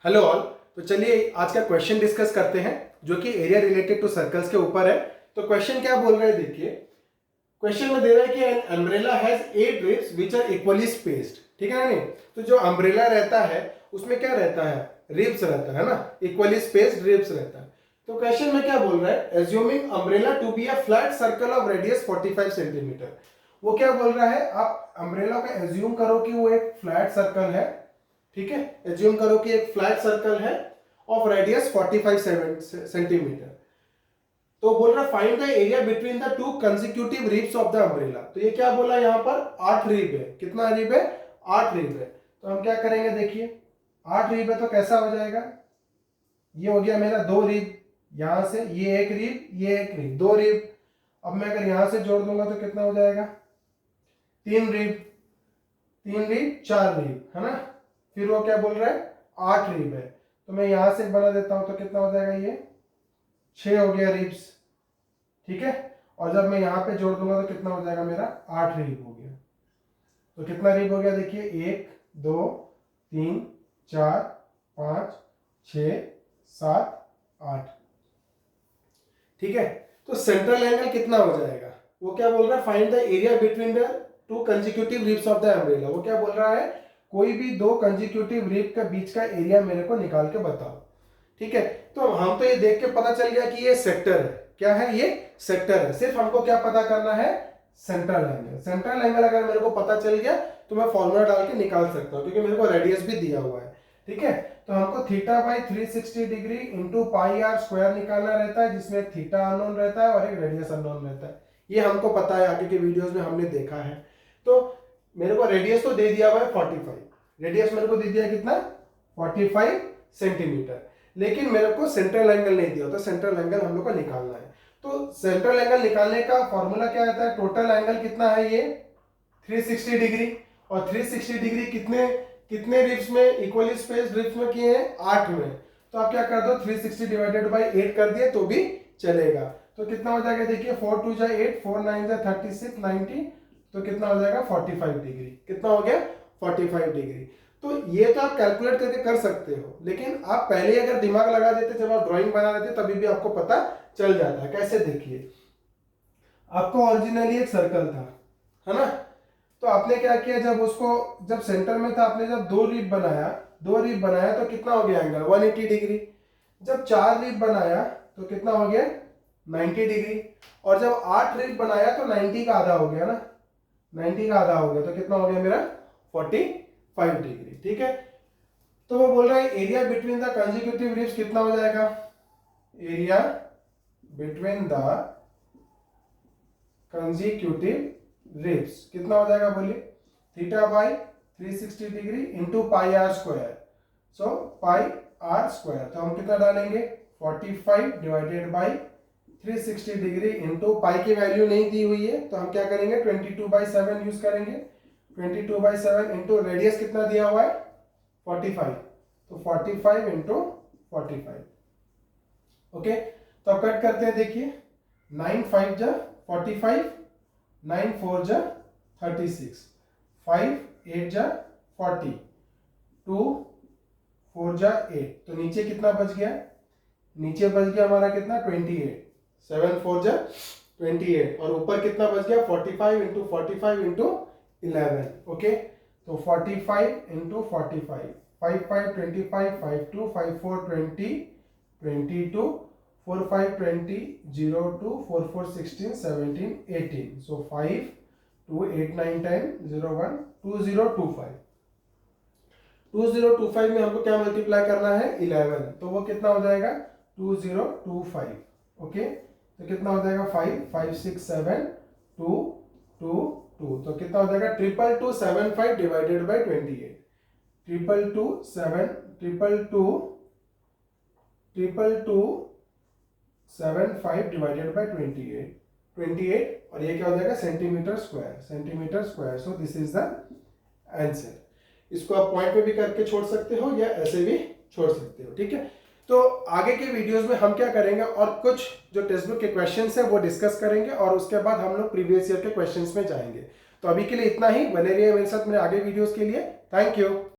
Hello all. तो चलिए आज का क्वेश्चन डिस्कस करते हैं जो कि एरिया रिलेटेड टू सर्कल्स के ऊपर है। तो क्वेश्चन क्या बोल रहा है, देखिए क्वेश्चन में दे रहा है कि an umbrella has 8 ribs which are equally spaced. ठीक है ना नहीं? तो जो अम्ब्रेला रहता है उसमें क्या रहता है, रिब्स रहता है ना, इक्वली स्पेस्ड रिब्स रहता है। तो क्वेश्चन में क्या बोल रहा है, assuming umbrella to be a flat circle of radius 45 centimetre. वो क्या बोल रहा है, आप अम्ब्रेला का एज्यूम करो कि वो एक फ्लैट सर्कल है। ठीक है, एज्यूम करो कि एक फ्लैट सर्कल है ऑफ रेडियस 45 सेंटीमीटर। तो बोल रहा find the area between the two consecutive ribs of the umbrella. तो ये क्या बोला, यहां पर 8 रिब है। कितना रिब है? 8 रिब है। तो हम क्या करेंगे, देखिए 8 रिब है तो कैसा हो जाएगा, ये हो गया मेरा 2 रिब, यहां से ये एक रिब, ये एक रिब, 2 रिब। अब मैं अगर यहां से जोड़ दूंगा तो कितना हो जाएगा, 3 रिब, 3 रिब 4 रिब, है ना। फिर वो क्या बोल रहा है, 8 रिब है। तो मैं यहां से बना देता हूं तो कितना हो जाएगा, ये 6 हो गया रिब्स। ठीक है, और जब मैं यहां पे जोड़ दूंगा तो कितना हो जाएगा, मेरा 8 रिब हो गया। तो कितना रिब हो गया, देखिए 1 2 3 4 5 6 7 8। ठीक है, तो सेंट्रल एंगल कितना हो जाएगा, वो क्या बोल रहा है, find the area between the two consecutive ribs of the umbrella. वो क्या बोल रहा है, कोई भी 2 कंसेक्यूटिव रिब के बीच का एरिया मेरे को निकाल के बताओ। ठीक है, तो हम तो ये देख के पता चल गया कि ये सेक्टर है। क्या है, ये सेक्टर है। सिर्फ हमको क्या पता करना है, सेंट्रल एंगल। सेंट्रल एंगल अगर मेरे को पता चल गया तो मैं फॉर्मूला डाल के निकाल सकता हूं, क्योंकि मेरे को रेडियस भी दिया हुआ है। ठीक है, तो हमको theta by 360 degree into pi r square निकालना रहता है, जिसमें एक थीटा अननोन रहता है और एक रेडियस अननोन रहता है। ये हमको पता है, आगे के वीडियोस में हमने देखा है। तो मेरे को रेडियस तो दे दिया हुआ है 45, रेडियस मेरे को दे दिया कितना, 45 सेंटीमीटर। लेकिन मेरे को सेंट्रल एंगल नहीं दिया, तो सेंट्रल एंगल हम लोग को निकालना है। तो सेंट्रल एंगल निकालने का फॉर्मूला क्या आता है, टोटल एंगल कितना है, ये 360 डिग्री। और 360 डिग्री कितने कितने रिब्स में, इक्वली स्पेस्ड रिब्स में किए हैं, 8 में। तो आप क्या कर दो, 360 डिवाइडेड बाई 8 कर दिए तो भी चलेगा। तो कितना हो जाएगा, देखिए 4 2 जा 8, 4 9 जा 36, 90। तो कितना हो जाएगा, 45 डिग्री। कितना हो गया, 45 डिग्री। तो ये तो आप कैलकुलेट करके कर सकते हो, लेकिन आप पहले अगर दिमाग लगा देते, जब आप ड्राइंग बना देते तभी भी आपको पता चल जाता है। कैसे, देखिए आपको ओरिजिनली एक सर्कल था, है ना। तो आपने क्या किया, जब सेंटर में था, आपने जब 2 रिब बनाया, 2 रिब बनाया तो कितना हो गया एंगल, 180 डिग्री। जब 4 रिब बनाया तो कितना हो गया, 90 डिग्री। और जब 8 रिब बनाया तो 90 का आधा हो गया ना, 90 का आधा हो गया। तो कितना हो गया मेरा, 45 डिग्री। ठीक है, तो वो बोल रहा है area between the consecutive ribs कितना हो जाएगा, area between the consecutive ribs कितना हो जाएगा, बोलिए, theta by 360 degree into pi r square. So pi r square, तो हम कितना डालेंगे, 45 divided by 360 degree into pi की वैल्यू नहीं दी हुई है, तो हम क्या करेंगे, 22/7 यूज करेंगे। 22/7 इंटू रेडियस कितना दिया हुआ है, 45। तो 45 इंटू 45। ओके, तो अब कट करते हैं, देखिए 9 5 जा 45, 9 4 जा 36, 5 8 जा 40, 2 4 जा 8। तो नीचे कितना बच गया, नीचे बच गया हमारा कितना, 28, 7 4 जा 28। और ऊपर कितना बच गया, 45 इंटू 45 इंटू 11। ओके, तो 45 इंटू 45, 5 5 25, 5 2 5 4 20, 22, 4 5 20, 0 2 4 4 16 17 18। So 5 2 8 9 10 0 1 2025। 2025 में हमको क्या मल्टीप्लाई करना है, 11। तो वो कितना हो जाएगा, 2025। ओके, तो कितना हो जाएगा, 5 5 6 7 2 2 2। तो कितना हो जाएगा, 2275 डिवाइडेड बाई 28। 2275 divided by 28, 28। और ये क्या हो जाएगा, centimetre square, centimetre square. So this is the answer. इसको आप पॉइंट पे भी करके छोड़ सकते हो या ऐसे भी छोड़ सकते हो। ठीक है, तो आगे के वीडियोस में हम क्या करेंगे, और कुछ जो टेक्स्ट बुक के क्वेश्चंस है वो डिस्कस करेंगे, और उसके बाद हम लोग प्रीवियस ईयर के क्वेश्चंस में जाएंगे। तो अभी के लिए इतना ही, बने रहिए मेरे साथ मेरे आगे वीडियोस के लिए। Thank you.